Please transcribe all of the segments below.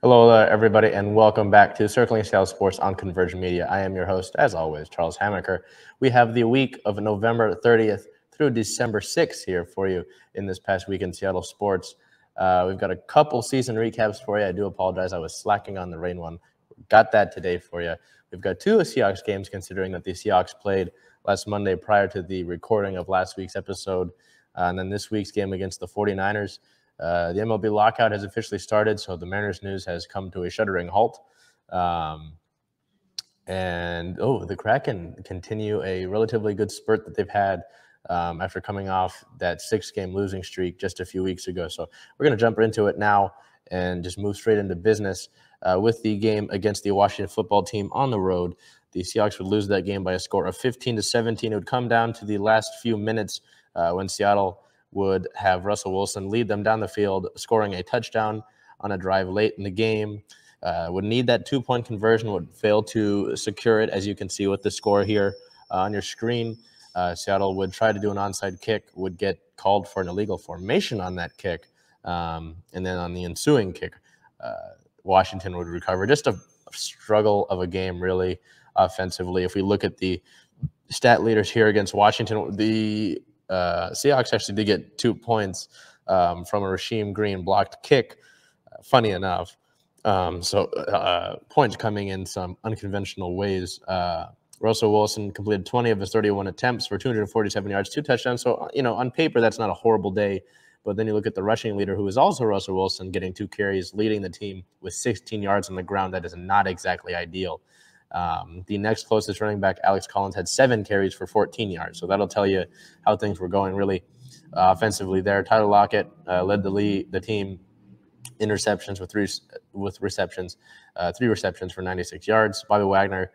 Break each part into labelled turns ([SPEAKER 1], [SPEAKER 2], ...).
[SPEAKER 1] Hello, everybody, and welcome back to Circling Seattle Sports on Converge Media. I am your host, as always, Charles Hammaker. We have the week of November 30th through December 6th here for you in this past week in Seattle sports. We've got a couple season recaps for you. I do apologize. I was slacking on the rain one. Got that today for you. We've got two Seahawks games, considering that the Seahawks played last Monday prior to the recording of last week's episode. And then this week's game against the 49ers. The MLB lockout has officially started, so the Mariners news has come to a shuddering halt. The Kraken continue a relatively good spurt that they've had after coming off that 6-game losing streak just a few weeks ago. So we're going to jump into it now and just move straight into business with the game against the Washington football team on the road. The Seahawks would lose that game by a score of 15-17. It would come down to the last few minutes when Seattle would have Russell Wilson lead them down the field, scoring a touchdown on a drive late in the game. Would need that 2-point conversion, would fail to secure it, as you can see with the score here on your screen. Seattle would try to do an onside kick, would get called for an illegal formation on that kick, and then on the ensuing kick, Washington would recover. Just a struggle of a game, really, offensively. If we look at the stat leaders here against Washington, the Seahawks actually did get 2 points from a Rasheem Green blocked kick, funny enough. Points coming in some unconventional ways. Russell Wilson completed 20 of his 31 attempts for 247 yards, 2 touchdowns. So, on paper, that's not a horrible day. But then you look at the rushing leader, who is also Russell Wilson, getting 2 carries, leading the team with 16 yards on the ground. That is not exactly ideal. The next closest running back, Alex Collins, had 7 carries for 14 yards. So that'll tell you how things were going really offensively there. Tyler Lockett led the team interceptions with 3 receptions for 96 yards. Bobby Wagner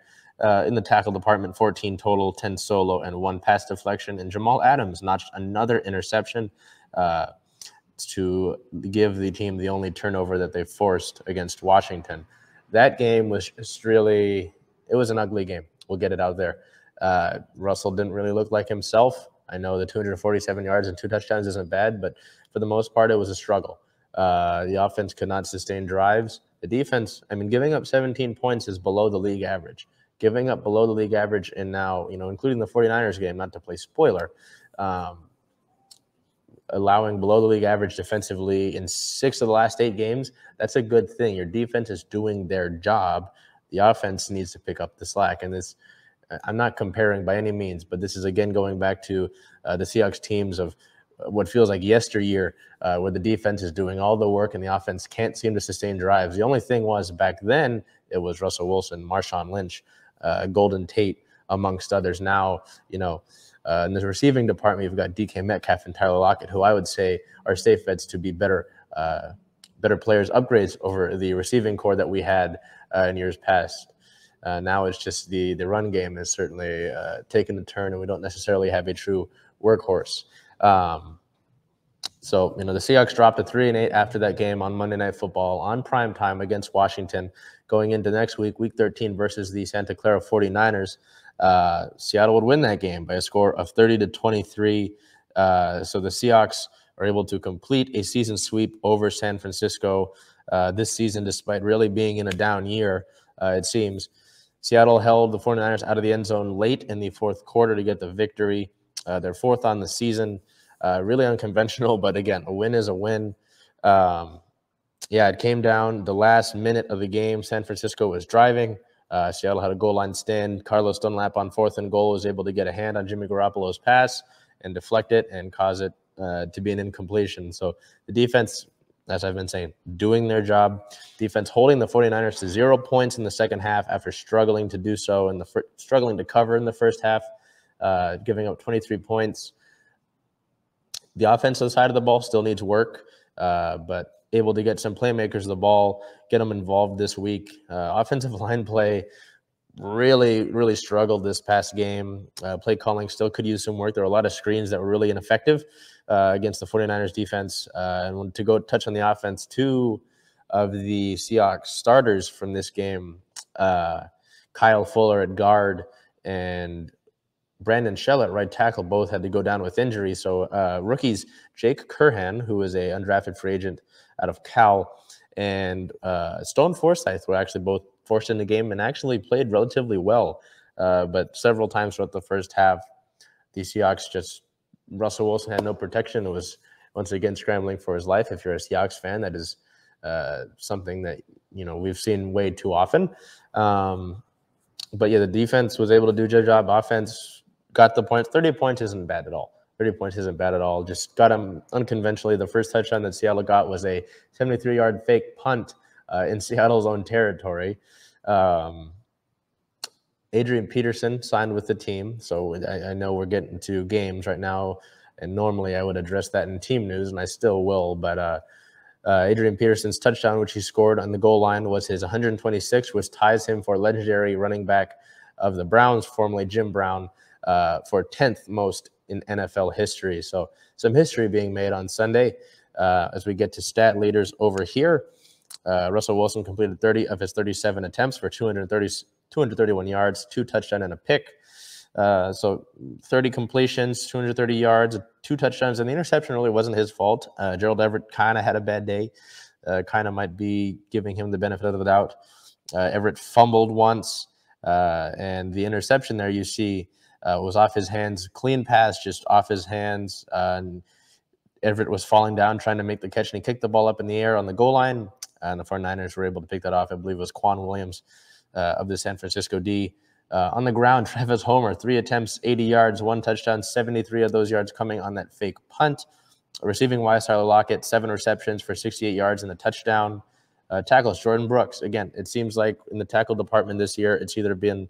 [SPEAKER 1] in the tackle department, 14 total, 10 solo, and 1 pass deflection. And Jamal Adams notched another interception to give the team the only turnover that they forced against Washington. That game was just really... It was an ugly game. We'll get it out there. Russell didn't really look like himself. I know the 247 yards and 2 touchdowns isn't bad, but for the most part, it was a struggle. The offense could not sustain drives. The defense, giving up 17 points is below the league average. Giving up below the league average, and now, including the 49ers game, not to play spoiler, allowing below the league average defensively in 6 of the last 8 games, that's a good thing. Your defense is doing their job. The offense needs to pick up the slack. And this, I'm not comparing by any means, but this is, again, going back to the Seahawks teams of what feels like yesteryear, where the defense is doing all the work and the offense can't seem to sustain drives. The only thing was, back then, it was Russell Wilson, Marshawn Lynch, Golden Tate, amongst others. Now, in the receiving department, you've got DK Metcalf and Tyler Lockett, who I would say are safe bets to be better players, upgrades over the receiving core that we had in years past. Now it's just the run game is certainly taken a turn, and we don't necessarily have a true workhorse. The Seahawks dropped to 3-8 after that game on Monday Night Football on prime time against Washington. Going into next week, Week 13 versus the Santa Clara 49ers, Seattle would win that game by a score of 30-23. So the Seahawks are able to complete a season sweep over San Francisco this season, despite really being in a down year, it seems. Seattle held the 49ers out of the end zone late in the 4th quarter to get the victory. They're 4th on the season. Really unconventional, but again, a win is a win. It came down the last minute of the game. San Francisco was driving. Seattle had a goal line stand. Carlos Dunlap on 4th and goal was able to get a hand on Jimmy Garoppolo's pass and deflect it and cause it to be an incompletion. So the defense, as I've been saying, doing their job. Defense holding the 49ers to 0 points in the second half after struggling to do so struggling to cover in the first half, giving up 23 points. The offensive side of the ball still needs work, but able to get some playmakers the ball, get them involved this week. Offensive line play really, really struggled this past game. Play calling still could use some work. There were a lot of screens that were really ineffective against the 49ers defense. And to go touch on the offense, 2 of the Seahawks starters from this game, Kyle Fuller at guard and Brandon Shell at right tackle, both had to go down with injury. So rookies Jake Curhan, who is an undrafted free agent out of Cal, and Stone Forsythe were actually both forced in the game and actually played relatively well. But several times throughout the first half, the Seahawks just, Russell Wilson had no protection. It was once again scrambling for his life. If you're a Seahawks fan, that is something that, you know, we've seen way too often. But yeah, the defense was able to do their job. Offense got the points. 30 points isn't bad at all. 30 points isn't bad at all. Just got them unconventionally. The first touchdown that Seattle got was a 73-yard fake punt in Seattle's own territory. Adrian Peterson signed with the team. So I know we're getting to games right now, and normally I would address that in team news, and I still will. But Adrian Peterson's touchdown, which he scored on the goal line, was his 126, which ties him for legendary running back of the Browns, formerly Jim Brown, for 10th most in NFL history. So some history being made on Sunday. As we get to stat leaders over here, Russell Wilson completed 30 of his 37 attempts for 231 yards, 2 touchdowns, and a pick. So 30 completions, 230 yards, 2 touchdowns, and the interception really wasn't his fault. Gerald Everett kind of had a bad day. Kind of might be giving him the benefit of the doubt. Everett fumbled once, and the interception there you see was off his hands. Clean pass, just off his hands. And Everett was falling down trying to make the catch, and he kicked the ball up in the air on the goal line, and the 49ers were able to pick that off. I believe it was Quan Williams of the San Francisco D. On the ground, Travis Homer, 3 attempts, 80 yards, 1 touchdown, 73 of those yards coming on that fake punt. Receiving-wise, Tyler Lockett, 7 receptions for 68 yards and a touchdown. Tackles, Jordan Brooks. Again, it seems like in the tackle department this year, it's either been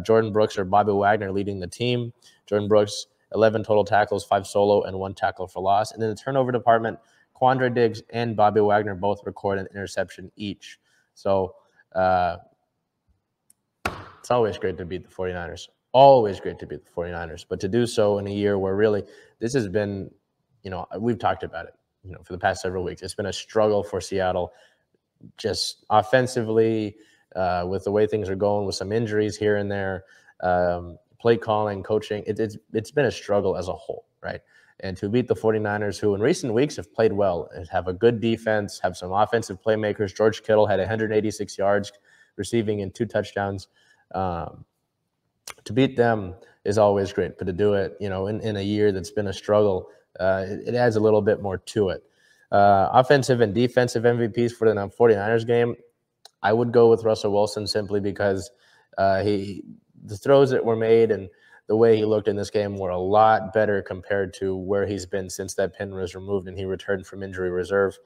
[SPEAKER 1] Jordan Brooks or Bobby Wagner leading the team. Jordan Brooks, 11 total tackles, 5 solo, and 1 tackle for loss. And in the turnover department, Quandre Diggs and Bobby Wagner both record an interception each. So it's always great to beat the 49ers. Always great to beat the 49ers. But to do so in a year where really this has been, you know, we've talked about it, you know, for the past several weeks. It's been a struggle for Seattle just offensively with the way things are going, with some injuries here and there, play calling, coaching. It's been a struggle as a whole, right? And to beat the 49ers, who in recent weeks have played well and have a good defense, have some offensive playmakers. George Kittle had 186 yards receiving and 2 touchdowns. To beat them is always great, but to do it, you know, in a year that's been a struggle, it adds a little bit more to it. Offensive and defensive MVPs for the 49ers game, I would go with Russell Wilson simply because the throws that were made and the way he looked in this game were a lot better compared to where he's been since that pin was removed and he returned from injury reserve.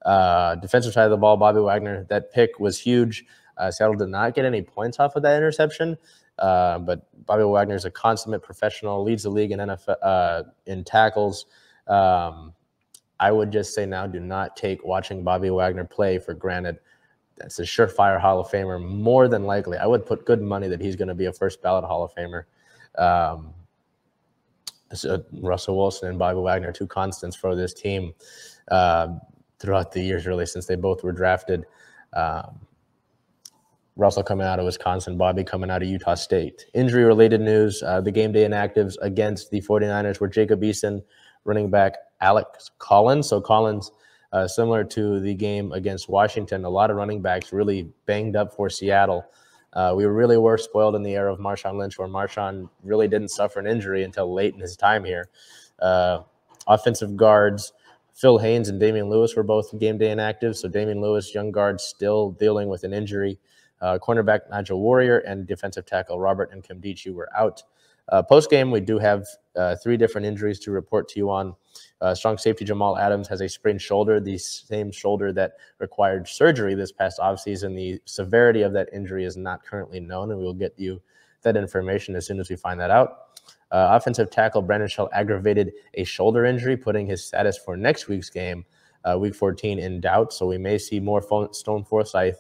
[SPEAKER 1] Defensive side of the ball, Bobby Wagner, that pick was huge. Seattle did not get any points off of that interception, but Bobby Wagner is a consummate professional, leads the league in NFL in tackles. I would just say now, do not take watching Bobby Wagner play for granted. That's a surefire Hall of Famer, more than likely. I would put good money that he's going to be a first ballot Hall of Famer. So Russell Wilson and Bobby Wagner, 2 constants for this team throughout the years, really, since they both were drafted. Russell coming out of Wisconsin, Bobby coming out of Utah State. Injury-related news, the game day inactives against the 49ers were Jacob Eason, running back Alex Collins. So Collins, similar to the game against Washington, a lot of running backs really banged up for Seattle. We really were spoiled in the era of Marshawn Lynch, where Marshawn really didn't suffer an injury until late in his time here. Offensive guards, Phil Haynes and Damian Lewis were both game day inactive. So Damian Lewis, young guard, still dealing with an injury. Cornerback Nigel Warrior and defensive tackle Robert and Nkemdiche were out. Post-game, we do have 3 different injuries to report to you on. Strong safety Jamal Adams has a sprained shoulder, the same shoulder that required surgery this past offseason. The severity of that injury is not currently known, and we will get you that information as soon as we find that out. Offensive tackle Brandon Shell aggravated a shoulder injury, putting his status for next week's game, Week 14, in doubt. So we may see more Stone Forsythe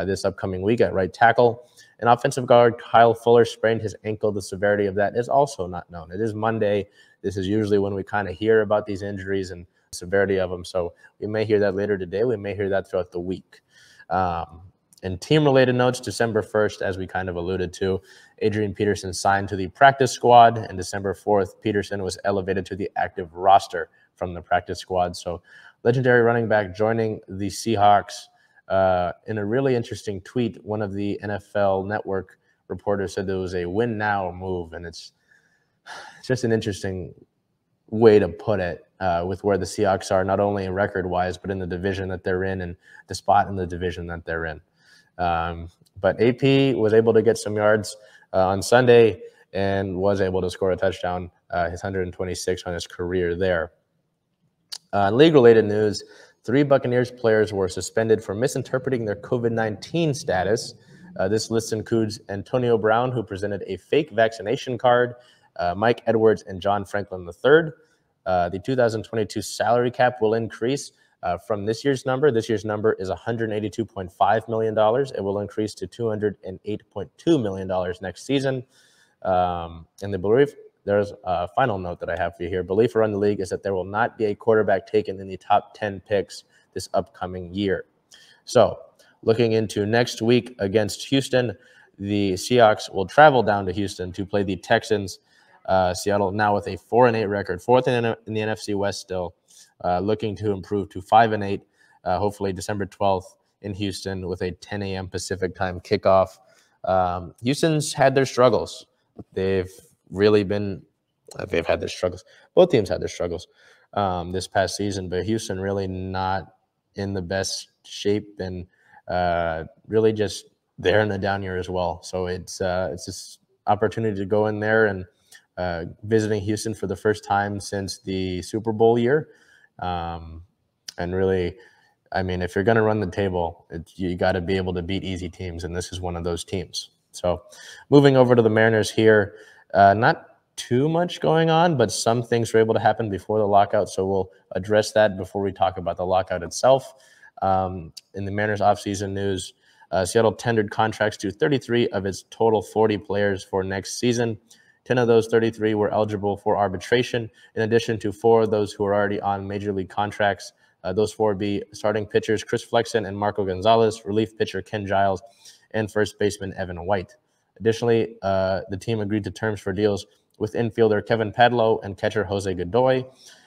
[SPEAKER 1] this upcoming week at right tackle. And offensive guard Kyle Fuller sprained his ankle. The severity of that is also not known. It is Monday. This is usually when we kind of hear about these injuries and the severity of them. So we may hear that later today. We may hear that throughout the week. And team-related notes, December 1st, as we kind of alluded to, Adrian Peterson signed to the practice squad. And December 4th, Peterson was elevated to the active roster from the practice squad. So legendary running back joining the Seahawks. In a really interesting tweet, one of the NFL Network reporters said there was a win now move, and it's just an interesting way to put it with where the Seahawks are, not only record-wise, but in the division that they're in and the spot in the division that they're in. But AP was able to get some yards on Sunday and was able to score a touchdown, his 126 on his career there. League-related news, 3 Buccaneers players were suspended for misinterpreting their COVID-19 status. This list includes Antonio Brown, who presented a fake vaccination card, Mike Edwards, and John Franklin III. The 2022 salary cap will increase from this year's number. This year's number is $182.5 million. It will increase to $208.2 million next season. And the belief, there's a final note that I have for you here. Belief around the league is that there will not be a quarterback taken in the top 10 picks this upcoming year. So looking into next week against Houston, the Seahawks will travel down to Houston to play the Texans. Seattle now with a 4-8 record, 4th in the NFC West still, looking to improve to 5-8, hopefully December 12th in Houston with a 10 a.m. Pacific time kickoff. Houston's had their struggles. They've had their struggles. Both teams had their struggles this past season, but Houston really not in the best shape and really just they're in a down year as well. So it's this opportunity to go in there and visiting Houston for the first time since the Super Bowl year. And really, I mean, if you're going to run the table, you got to be able to beat easy teams, and this is one of those teams. So moving over to the Mariners here, not too much going on, but some things were able to happen before the lockout, so we'll address that before we talk about the lockout itself. In the Mariners offseason news, Seattle tendered contracts to 33 of its total 40 players for next season. 10 of those 33 were eligible for arbitration, in addition to 4 of those who are already on major league contracts. Those 4 would be starting pitchers Chris Flexen and Marco Gonzalez, relief pitcher Ken Giles, and first baseman Evan White. Additionally, the team agreed to terms for deals with infielder Kevin Padlo and catcher Jose Godoy.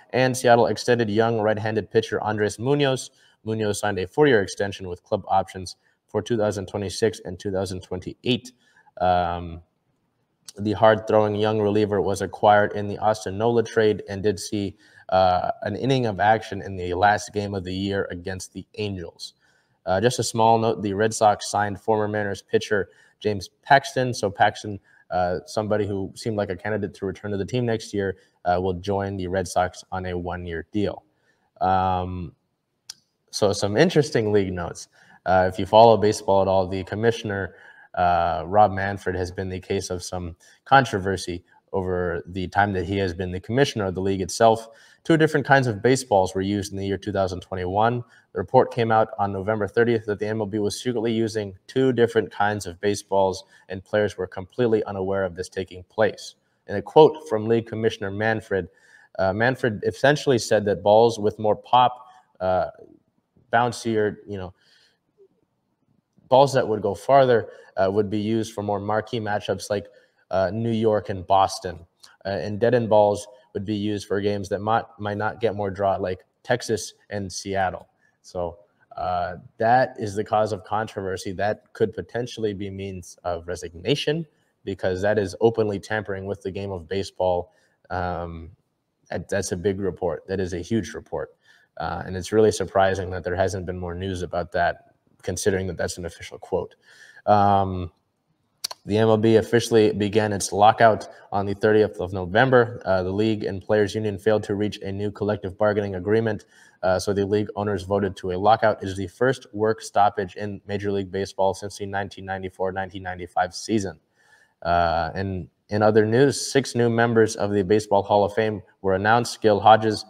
[SPEAKER 1] And Seattle extended young right-handed pitcher Andres Munoz. Munoz signed a 4-year extension with club options for 2026 and 2028. The hard-throwing young reliever was acquired in the Austin Nola trade and did see an inning of action in the last game of the year against the Angels. Just a small note, the Red Sox signed former Mariners pitcher James Paxton. So Paxton, somebody who seemed like a candidate to return to the team next year, will join the Red Sox on a 1-year deal. So some interesting league notes. If you follow baseball at all, the commissioner, Rob Manfred, has been the case of some controversy over the time that he has been the commissioner of the league itself. 2 different kinds of baseballs were used in the year 2021. The report came out on November 30th that the MLB was secretly using 2 different kinds of baseballs, and players were completely unaware of this taking place. In a quote from League Commissioner Manfred, Manfred essentially said that balls with more pop, bouncier, balls that would go farther would be used for more marquee matchups like New York and Boston. And dead-end balls would be used for games that might not get more draw, like Texas and Seattle. So that is the cause of controversy. That could potentially be means of resignation, because that is openly tampering with the game of baseball. That's a big report. That is a huge report. And it's really surprising that there hasn't been more news about that, considering that that's an official quote. The MLB officially began its lockout on the 30th of November. The league and players union failed to reach a new collective bargaining agreement, so the league owners voted to a lockout. It is the first work stoppage in Major League Baseball since the 1994-1995 season. And in other news, 6 new members of the Baseball Hall of Fame were announced. Gil Hodges,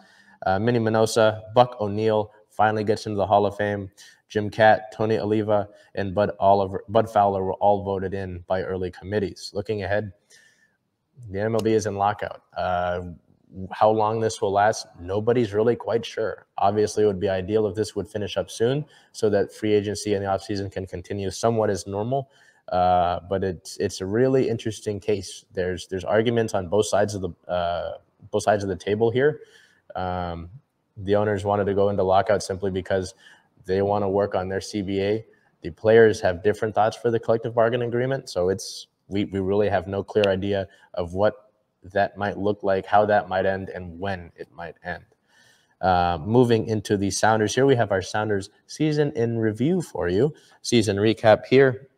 [SPEAKER 1] Minnie Minoso, Buck O'Neill finally gets into the Hall of Fame. Jim Catt, Tony Oliva, and Bud Fowler were all voted in by early committees. Looking ahead, the MLB is in lockout. How long this will last, nobody's really quite sure. Obviously, it would be ideal if this would finish up soon so that free agency and the offseason can continue somewhat as normal. But it's a really interesting case. There's arguments on both sides of the table here. The owners wanted to go into lockout simply because They want to work on their CBA. The players have different thoughts for the collective bargaining agreement. So we really have no clear idea of what that might look like, how that might end, and when it might end. Moving into the Sounders here, we have our Sounders season in review for you. Season recap here.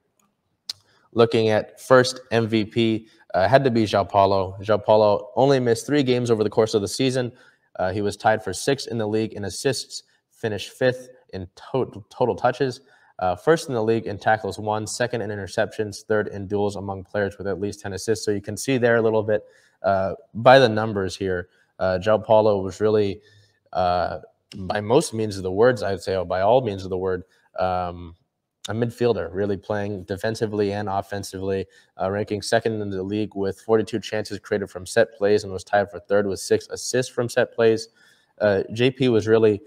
[SPEAKER 1] Looking at first MVP, had to be João Paulo. João Paulo only missed 3 games over the course of the season. He was tied for 6th in the league in assists, finished 5th in total touches, first in the league in tackles won, 2nd in interceptions, 3rd in duels among players with at least 10 assists. So you can see there a little bit by the numbers here. João Paulo was really, by most means of the words, I'd say, or by all means of the word, a midfielder, really playing defensively and offensively, ranking 2nd in the league with 42 chances created from set plays and was tied for 3rd with 6 assists from set plays. JP was really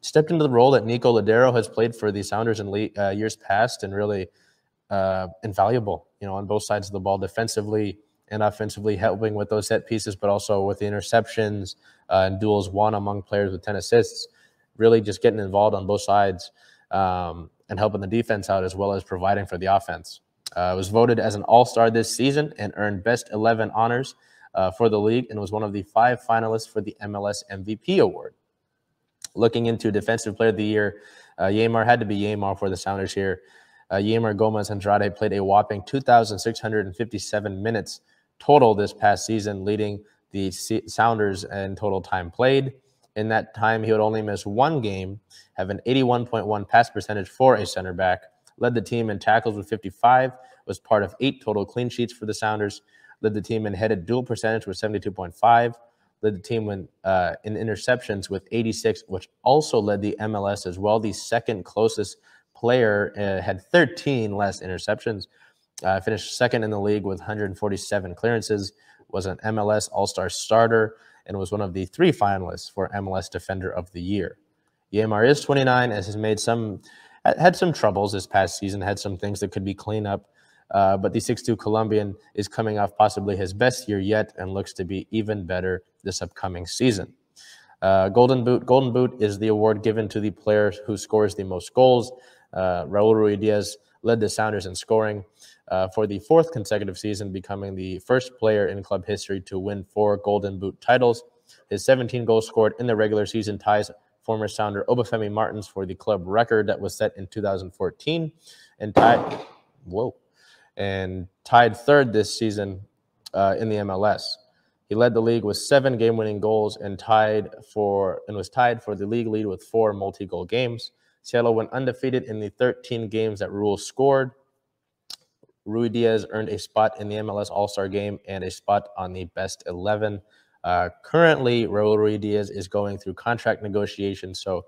[SPEAKER 1] stepped into the role that Nico Ladero has played for the Sounders in years past, and really invaluable, on both sides of the ball, defensively and offensively, helping with those set pieces, but also with the interceptions and duels won among players with 10 assists, really just getting involved on both sides. And helping the defense out as well as providing for the offense. Was voted as an all-star this season and earned Best 11 honors for the league, and was one of the 5 finalists for the MLS MVP award. Looking into Defensive Player of the Year, Yeimar had to be Yeimar for the Sounders here. Yeimar Gomez Andrade played a whopping 2,657 minutes total this past season, leading the Sounders in total time played. In that time, he would only miss 1 game, have an 81.1 pass percentage for a center back, led the team in tackles with 55, was part of 8 total clean sheets for the Sounders, led the team in headed duel percentage with 72.5, led the team in interceptions with 86, which also led the MLS as well. The second closest player had 13 less interceptions, finished 2nd in the league with 147 clearances, was an MLS All-Star starter, and was one of the 3 finalists for MLS Defender of the Year. Yeimar is 29 and had some troubles this past season, had some things that could be cleaned up, but the 6'2 Colombian is coming off possibly his best year yet and looks to be even better this upcoming season. Golden Boot is the award given to the player who scores the most goals. Raul Ruidiaz led the Sounders in scoring for the 4th consecutive season, becoming the first player in club history to win 4 Golden Boot titles. His 17 goals scored in the regular season ties former Sounder Obafemi Martins for the club record that was set in 2014, and tied 3rd this season in the MLS. He led the league with 7 game-winning goals and was tied for the league lead with 4 multi-goal games. Seattle went undefeated in the 13 games that Rule scored. Ruidiaz earned a spot in the MLS All-Star Game and a spot on the Best 11. Currently, Raul Ruidiaz is going through contract negotiations, so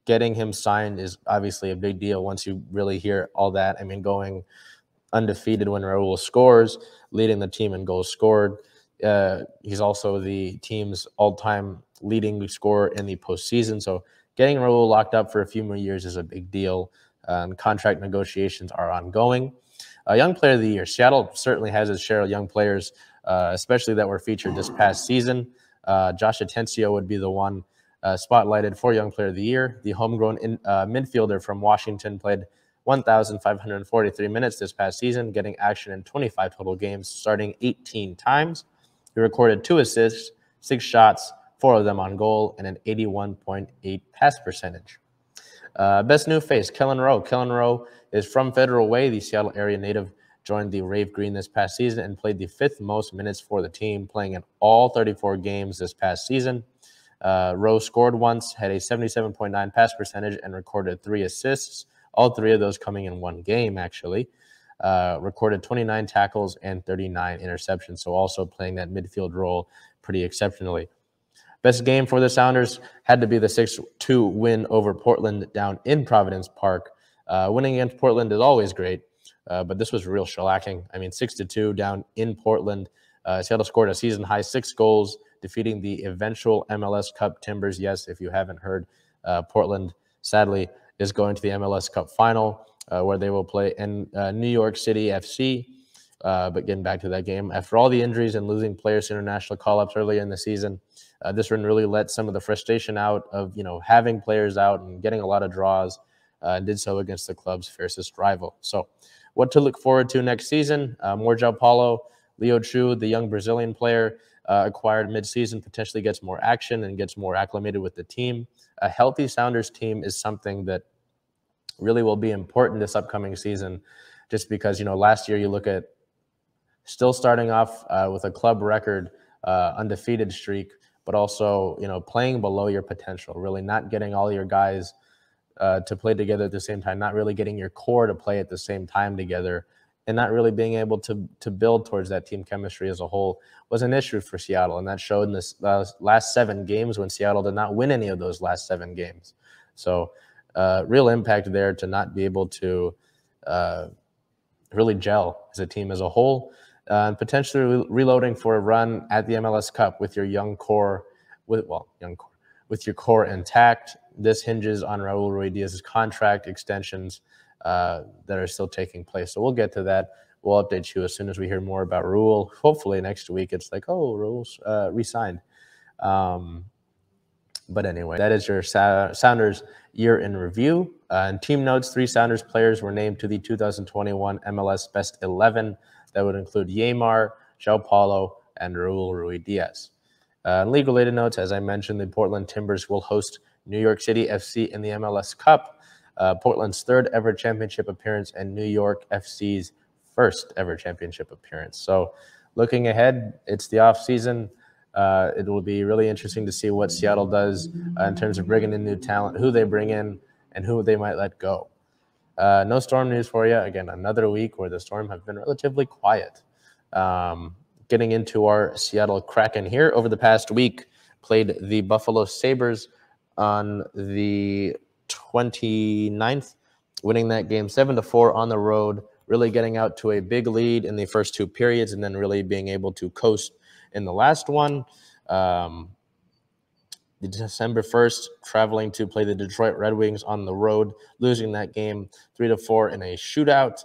[SPEAKER 1] getting him signed is obviously a big deal once you really hear all that. I mean, going undefeated when Raul scores, leading the team in goals scored. He's also the team's all-time leading scorer in the postseason, so getting Raul locked up for a few more years is a big deal. Contract negotiations are ongoing. Young Player of the Year. Seattle certainly has its share of young players, especially that were featured this past season. Josh Atencio would be the one spotlighted for Young Player of the Year. The homegrown midfielder from Washington played 1,543 minutes this past season, getting action in 25 total games, starting 18 times. He recorded 2 assists, 6 shots, 4 of them on goal, and an 81.8 pass percentage. Best new face, Kellen Rowe. Kellen Rowe is from Federal Way, the Seattle area native, joined the Rave Green this past season and played the 5th most minutes for the team, playing in all 34 games this past season. Rowe scored once, had a 77.9 pass percentage, and recorded 3 assists, all 3 of those coming in 1 game, actually. Recorded 29 tackles and 39 interceptions, so also playing that midfield role pretty exceptionally. Best game for the Sounders had to be the 6-2 win over Portland down in Providence Park. Winning against Portland is always great, but this was real shellacking. I mean, 6-2 down in Portland. Seattle scored a season-high 6 goals, defeating the eventual MLS Cup Timbers. Yes, if you haven't heard, Portland, sadly, is going to the MLS Cup final, where they will play in New York City FC. But getting back to that game, after all the injuries and losing players to international call-ups earlier in the season, this one really let some of the frustration out of having players out and getting a lot of draws, and did so against the club's fiercest rival. So what to look forward to next season? More João Paulo, Leo Chu, the young Brazilian player, acquired midseason, potentially gets more action and gets more acclimated with the team. A healthy Sounders team is something that really will be important this upcoming season, just because, last year you look at still starting off with a club record undefeated streak, but also, playing below your potential, really not getting all your guys to play together at the same time, not really getting your core to play at the same time together, and not really being able to build towards that team chemistry as a whole was an issue for Seattle. And that showed in this last 7 games when Seattle did not win any of those last 7 games. So real impact there to not be able to really gel as a team as a whole, and potentially reloading for a run at the MLS Cup with your young core, with your core intact. This hinges on Raul Ruidiaz's contract extensions that are still taking place. So we'll get to that. We'll update you as soon as we hear more about Raul. Hopefully next week it's like, oh, Raul's re-signed. But anyway, that is your Sounders year in review. And team notes, 3 Sounders players were named to the 2021 MLS Best 11. That would include Yeimar, João Paulo, and Raul Ruidiaz. League-related notes, as I mentioned, the Portland Timbers will host New York City FC in the MLS Cup, Portland's 3rd ever championship appearance and New York FC's 1st ever championship appearance. So looking ahead, it's the offseason. It will be really interesting to see what Seattle does in terms of bringing in new talent, who they bring in, and who they might let go. No Storm news for you. Again, another week where the Storm have been relatively quiet. Getting into our Seattle Kraken here, over the past week, played the Buffalo Sabres on the 29th, winning that game 7-4 on the road, really getting out to a big lead in the first 2 periods and then really being able to coast in the last one. December 1st, traveling to play the Detroit Red Wings on the road, losing that game 3-4 in a shootout.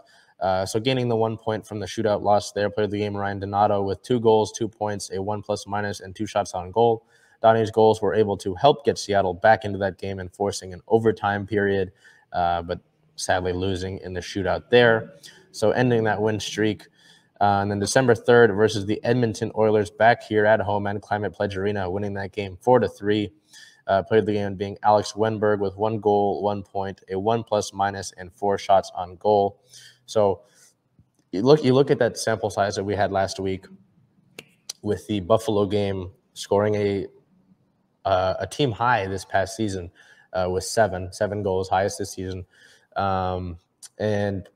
[SPEAKER 1] So gaining the 1 point from the shootout loss there. Played the game Ryan Donato with 2 goals, 2 points, a 1+- and 2 shots on goal. Donnie's goals were able to help get Seattle back into that game and forcing an overtime period, but sadly losing in the shootout there. So ending that win streak. And then December 3rd versus the Edmonton Oilers back here at home and Climate Pledge Arena, winning that game 4-3. Played the game being Alex Wenberg with 1 goal, 1 point, a 1+-, and 4 shots on goal. So you look at that sample size that we had last week with the Buffalo game, scoring a team high this past season with 7 goals, highest this season, and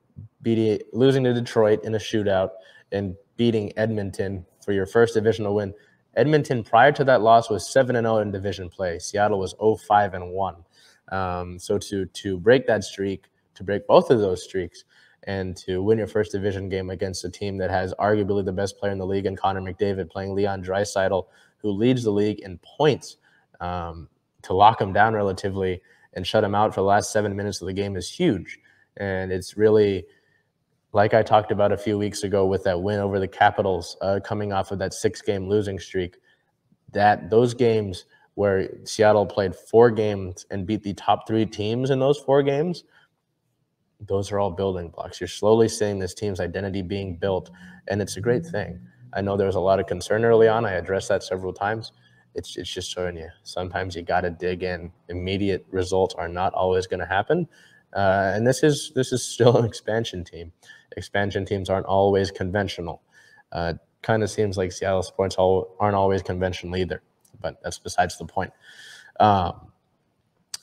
[SPEAKER 1] losing to Detroit in a shootout and beating Edmonton for your first divisional win. Edmonton, prior to that loss, was 7-0 in division play. Seattle was 0-5-1. So to break that streak, to break both of those streaks, and to win your first division game against a team that has arguably the best player in the league in Connor McDavid, playing Leon Draisaitl, who leads the league in points, to lock him down relatively and shut him out for the last 7 minutes of the game is huge. And it's really, like I talked about a few weeks ago with that win over the Capitals, coming off of that 6-game losing streak, that those games where Seattle played 4 games and beat the top 3 teams in those 4 games, those are all building blocks. You're slowly seeing this team's identity being built, and it's a great thing. I know there was a lot of concern early on. I addressed that several times. It's just showing you sometimes you got to dig in. Immediate results are not always going to happen. And this is still an expansion team. Expansion teams aren't always conventional. Kind of seems like Seattle sports aren't always conventional either, but that's besides the point.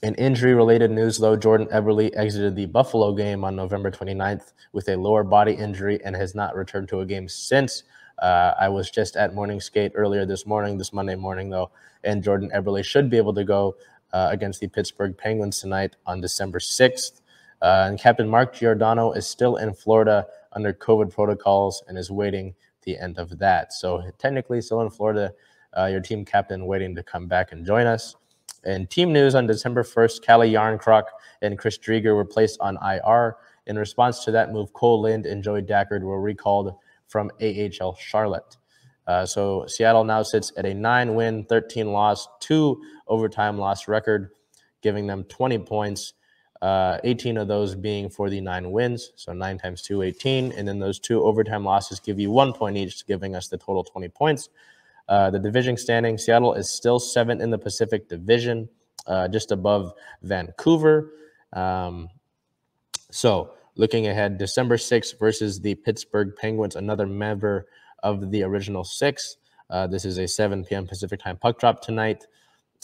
[SPEAKER 1] In injury-related news, though, Jordan Eberle exited the Buffalo game on November 29th with a lower body injury and has not returned to a game since. I was just at morning skate earlier this Monday morning, though, and Jordan Eberle should be able to go against the Pittsburgh Penguins tonight on December 6th. And Captain Mark Giordano is still in Florida under COVID protocols and is waiting the end of that. So technically still in Florida, your team captain waiting to come back and join us. And team news on December 1st, Callie Yarncroc and Chris Drieger were placed on IR. In response to that move, Cole Lind and Joey Dackard were recalled from AHL Charlotte. So Seattle now sits at a 9-win, 13-loss, 2 overtime loss record, giving them 20 points, 18 of those being for the 9 wins. So 9 times 2, 18. And then those 2 overtime losses give you 1 point each, giving us the total 20 points. The division standing, Seattle is still 7th in the Pacific Division, just above Vancouver. So looking ahead, December 6th versus the Pittsburgh Penguins, another member of the original 6. This is a 7 p.m. Pacific time puck drop tonight.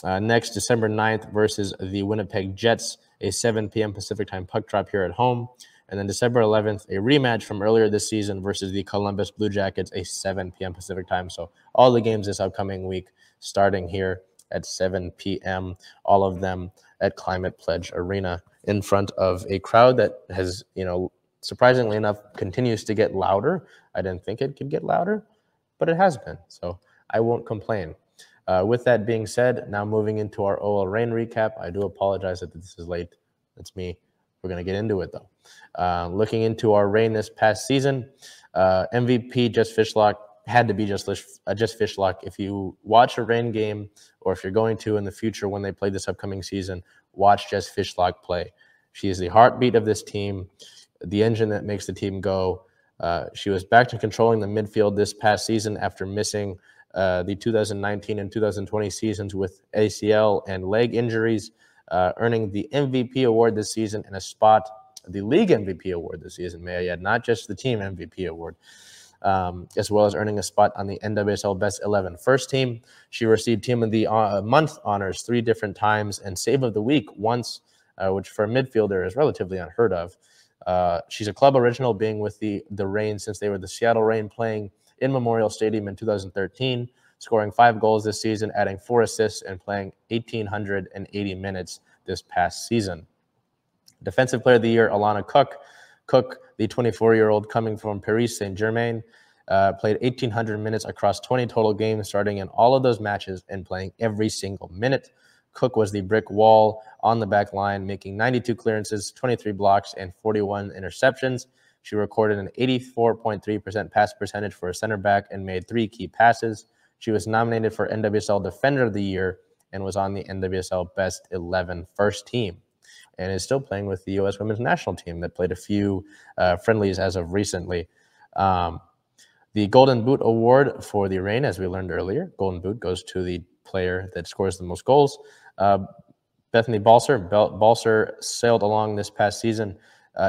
[SPEAKER 1] Next, December 9th versus the Winnipeg Jets, a 7 p.m. Pacific time puck drop here at home. And then December 11th, a rematch from earlier this season versus the Columbus Blue Jackets, a 7 p.m. Pacific time. So all the games this upcoming week starting here at 7 p.m., all of them at Climate Pledge Arena in front of a crowd that has, surprisingly enough, continues to get louder. I didn't think it could get louder, but it has been. So I won't complain. With that being said, now moving into our OL Reign recap. I do apologize that this is late. That's me. We're going to get into it, though. Looking into our Reign this past season, MVP Jess Fishlock had to be Jess Fishlock. If you watch a Reign game, or if you're going to in the future when they play this upcoming season, watch Jess Fishlock play. She is the heartbeat of this team, the engine that makes the team go. She was back to controlling the midfield this past season after missing the 2019 and 2020 seasons with ACL and leg injuries, earning the MVP award this season and a spot, the league MVP award this season, may I add, not just the team MVP award, as well as earning a spot on the NWSL Best 11 First Team. She received Team of the Month honors 3 different times and Save of the Week once, which for a midfielder is relatively unheard of. She's a club original, being with the Reign since they were the Seattle Reign, playing in Memorial Stadium in 2013, scoring 5 goals this season, adding 4 assists, and playing 1,880 minutes this past season. Defensive Player of the Year, Alana Cook. Cook, the 24-year-old coming from Paris Saint-Germain, played 1,800 minutes across 20 total games, starting in all of those matches and playing every single minute. Cook was the brick wall on the back line, making 92 clearances, 23 blocks, and 41 interceptions. She recorded an 84.3% pass percentage for a center back and made 3 key passes. She was nominated for NWSL Defender of the Year and was on the NWSL Best 11 First Team, and is still playing with the U.S. Women's National Team that played a few friendlies as of recently. The Golden Boot Award for the Reign, as we learned earlier, Golden Boot goes to the player that scores the most goals. Bethany Balser. Balser sailed along this past season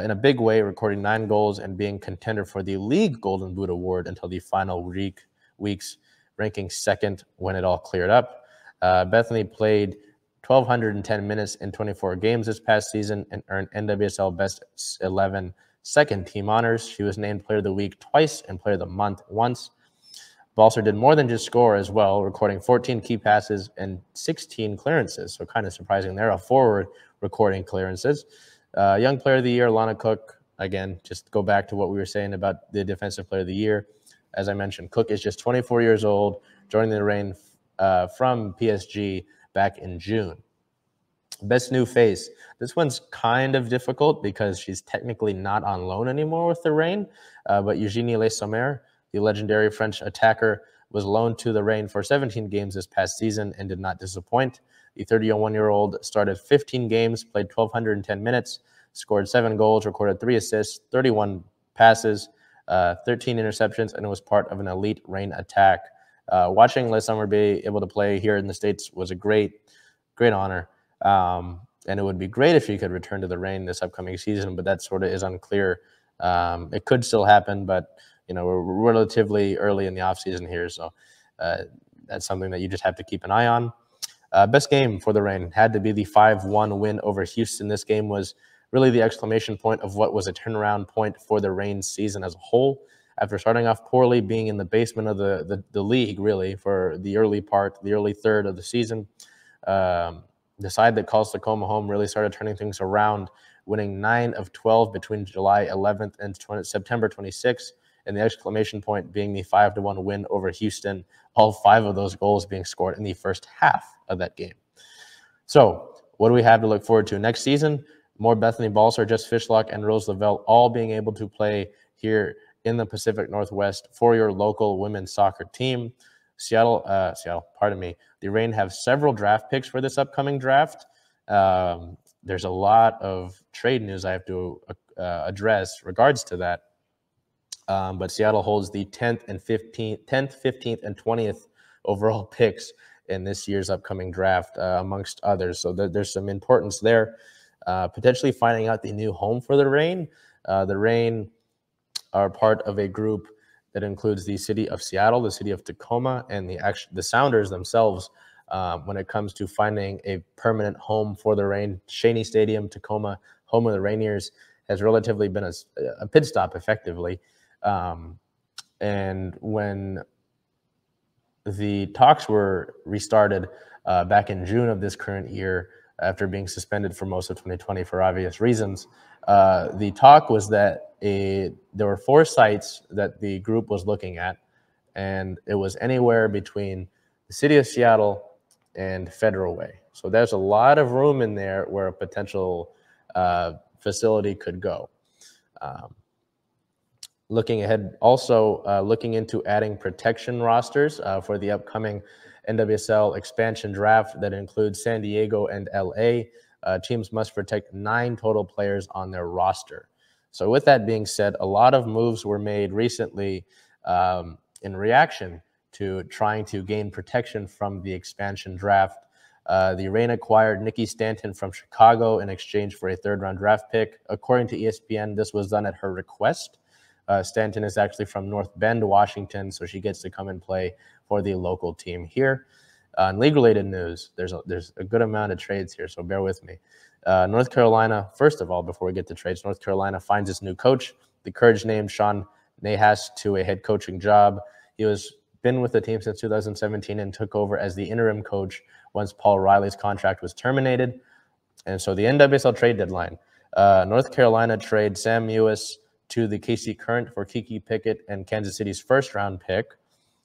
[SPEAKER 1] in a big way, recording 9 goals and being contender for the League Golden Boot Award until the final weeks, ranking 2nd when it all cleared up. Bethany played 1,210 minutes in 24 games this past season and earned NWSL Best 11 Second Team honors. She was named Player of the Week twice and Player of the Month once. Balser did more than just score as well, recording 14 key passes and 16 clearances. So kind of surprising there, a forward recording clearances. Young Player of the Year, Lana Cook. Again, just go back to what we were saying about the Defensive Player of the Year. As I mentioned, Cook is just 24 years old, joining the Reign from PSG back in June. Best New Face. This one's kind of difficult because she's technically not on loan anymore with the Reign, but Eugénie Le Sommer, the legendary French attacker, was loaned to the Reign for 17 games this past season and did not disappoint. The 31-year-old started 15 games, played 1,210 minutes, scored 7 goals, recorded 3 assists, 31 passes, 13 interceptions, and was part of an elite Reign attack. Watching Le Sommer be able to play here in the States was a great honor. And it would be great if she could return to the Reign this upcoming season, but that sort of is unclear. It could still happen, but we're relatively early in the offseason here, so that's something that you just have to keep an eye on. Best game for the Reign had to be the 5-1 win over Houston. This game was really the exclamation point of what was a turnaround point for the Reign season as a whole. After starting off poorly, being in the basement of the league, really, for the early third of the season, the side that calls Tacoma home really started turning things around, winning 9 of 12 between July 11th and September 26th, and the exclamation point being the 5-1 win over Houston, all 5 of those goals being scored in the first half of that game. So what do we have to look forward to next season? More Bethany Balser, Jess Fishlock, and Rose Lavelle all being able to play here in the Pacific Northwest for your local women's soccer team. The Reign have several draft picks for this upcoming draft. There's a lot of trade news I have to address regards to that. But Seattle holds the 10th, 15th, and 20th overall picks in this year's upcoming draft, amongst others. So there's some importance there. Potentially finding out the new home for the Reign. The Reign are part of a group that includes the city of Seattle, the city of Tacoma, and the Sounders themselves. When it comes to finding a permanent home for the Reign, Cheney Stadium, Tacoma, home of the Rainiers, has relatively been a pit stop, effectively. And when the talks were restarted back in June of this current year, after being suspended for most of 2020 for obvious reasons, the talk was that there were 4 sites that the group was looking at, and it was anywhere between the city of Seattle and Federal Way. So there's a lot of room in there where a potential facility could go. Looking ahead, also looking into adding protection rosters for the upcoming NWSL expansion draft that includes San Diego and LA. Teams must protect 9 total players on their roster. So with that being said, a lot of moves were made recently in reaction to trying to gain protection from the expansion draft. The Reign acquired Nikki Stanton from Chicago in exchange for a 3rd-round draft pick. According to ESPN, this was done at her request. Stanton is actually from North Bend, Washington, so she gets to come and play for the local team here. In league-related news, there's a good amount of trades here, so bear with me. North Carolina, first of all, before we get to trades, North Carolina finds its new coach. The Courage named Sean Nahas to a head coaching job. He was been with the team since 2017 and took over as the interim coach once Paul Riley's contract was terminated. And so the NWSL trade deadline, North Carolina trade Sam Mewis to the KC Current for Kiki Pickett and Kansas City's 1st-round pick.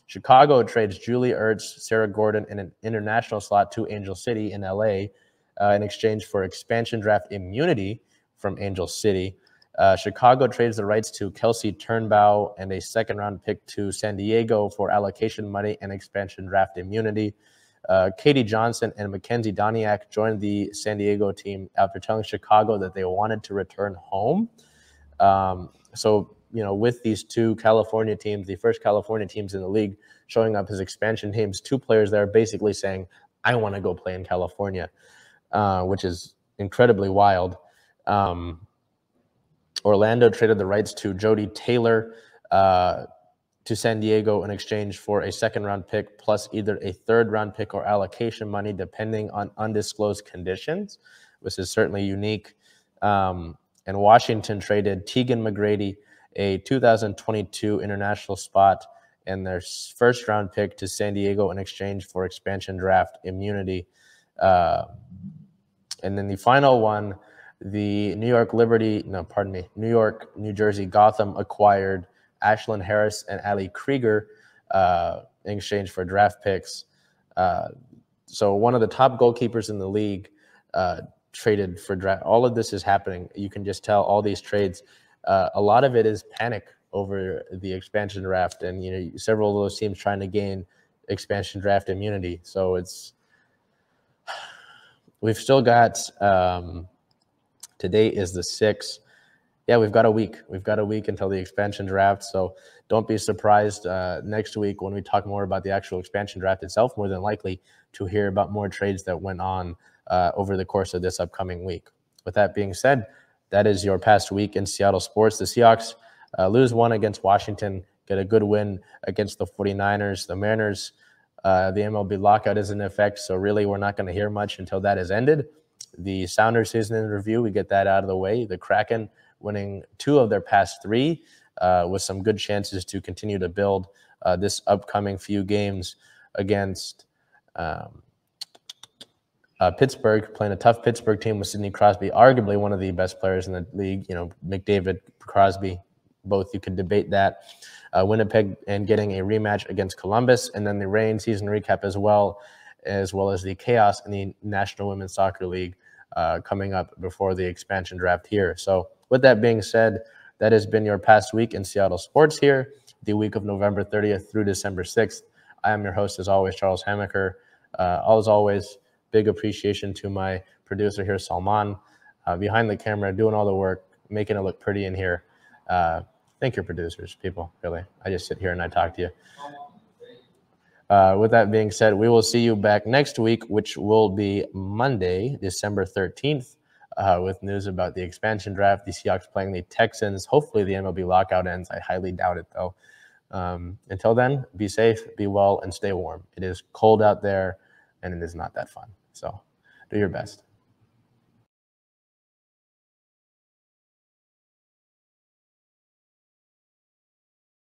[SPEAKER 1] Chicago trades Julie Ertz, Sarah Gordon, and an international slot to Angel City in LA in exchange for expansion draft immunity from Angel City. Chicago trades the rights to Kelsey Turnbow and a 2nd-round pick to San Diego for allocation money and expansion draft immunity. Katie Johnson and Mackenzie Doniak joined the San Diego team after telling Chicago that they wanted to return home. So, with these 2 California teams, the first California teams in the league showing up as expansion teams, 2 players there basically saying, I want to go play in California, which is incredibly wild. Orlando traded the rights to Jody Taylor to San Diego in exchange for a 2nd-round pick plus either a 3rd-round pick or allocation money, depending on undisclosed conditions, which is certainly unique. And Washington traded Tegan McGrady, a 2022 international spot, and their 1st-round pick to San Diego in exchange for expansion draft immunity. And then the final one, the New York, New Jersey Gotham acquired Ashlyn Harris and Ali Krieger in exchange for draft picks. So one of the top goalkeepers in the league traded for draft. All of this is happening. You can just tell all these trades. A lot of it is panic over the expansion draft, and several of those teams trying to gain expansion draft immunity. So we've still got today is the 6th. Yeah, we've got a week. We've got a week until the expansion draft. So don't be surprised next week when we talk more about the actual expansion draft itself, more than likely to hear about more trades that went on over the course of this upcoming week. With that being said, that is your past week in Seattle sports. The Seahawks lose 1 against Washington, get a good win against the 49ers. The Mariners, the MLB lockout is in effect, so really we're not going to hear much until that is ended. The Sounders season in review, we get that out of the way. The Kraken winning 2 of their past 3 with some good chances to continue to build this upcoming few games against Pittsburgh, playing a tough Pittsburgh team with Sidney Crosby, arguably one of the best players in the league. McDavid, Crosby, both you could debate that. Winnipeg and getting a rematch against Columbus, and then the Reign season recap as well as the chaos in the National Women's Soccer League coming up before the expansion draft here. So with that being said, that has been your past week in Seattle sports here, the week of November 30th through December 6th. I am your host, as always, Charles Hamaker. As always, big appreciation to my producer here, Salman, behind the camera, doing all the work, making it look pretty in here. Thank your producers, people, really. I just sit here and I talk to you. With that being said, we will see you back next week, which will be Monday, December 13th, with news about the expansion draft, the Seahawks playing the Texans. Hopefully the MLB lockout ends. I highly doubt it, though. Until then, be safe, be well, and stay warm. It is cold out there, and it is not that fun. So do your best.